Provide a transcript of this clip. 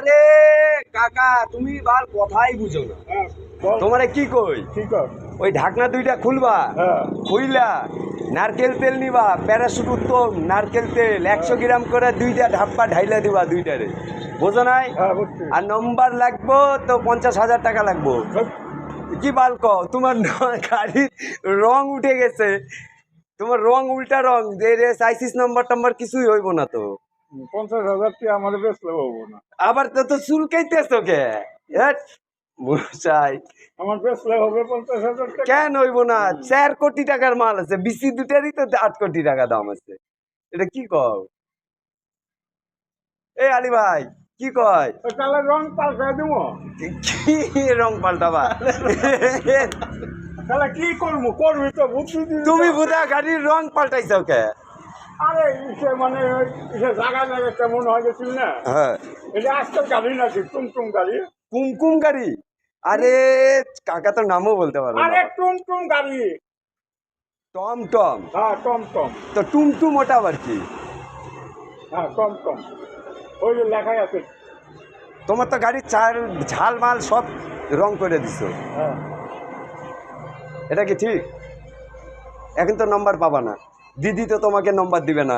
আরে কাকা তুমি বার কথাই বুঝো না। তোমারে কি কই ওই ঢাকনা দুইটা খুলবা, খুইলা নারকেল তেল নিবা, প্যারাশুট উত্তম নারকেল তেল 100 গ্রাম করে দুইটা ঢাপ্পা ঢাইলা দিবা দুইটারে, বোঝো নাই? আর নম্বর লাগবো তো 50,000 টাকা লাগবো। কি বাল কও তোমার গাড়ির রং উঠে গেছে, তোমার রং উল্টা রং, যে রে চাইছিস নম্বর টম্বর কিছুই হইব না তো। 50,000 টাকা আমার বেচলে হবো না। আবার তো চুলকাইতেছো কে? মশাই আমার বেচলে হবে 50,000 টাকা। কেন হইব না? 4 কোটি টাকার মাল আছে, বিসি দুটারই তো 8 কোটি টাকা দাম আছে। এটা কি কও? এই আলী ভাই কি কয়? তাহলে রং পাল্টাই দিব। কি রং পাল্টাবা? তাহলে কি করবো? করবি তো বুদ্ধি দিবি। তুমি বুধা গাড়ির রং পাল্টাইছো কে? আরে ইসে মানে জায়গায় জায়গায় কেমন হয় গেছিল না। হ্যাঁ, এটা আজকাল গাড়ি নাকি টুমটুম গাড়ি। কুমকুম গাড়ি? আরে কাকা তো নামও বলতে পারবো আরে না। টুমটুম গাড়ি। টমটম? হ্যাঁ টমটম। তো টুমটুম ওটা আবার কি? হ্যাঁ টমটম, ওই যে লেখাই আছে। তোমার তো গাড়ির চার ঝাল মাল সব রং করে দিছো, হ্যাঁ এটা কি ঠিক? এখন তো নম্বর পাবা না, দিদি তো তোমাকে নম্বর দিবে না।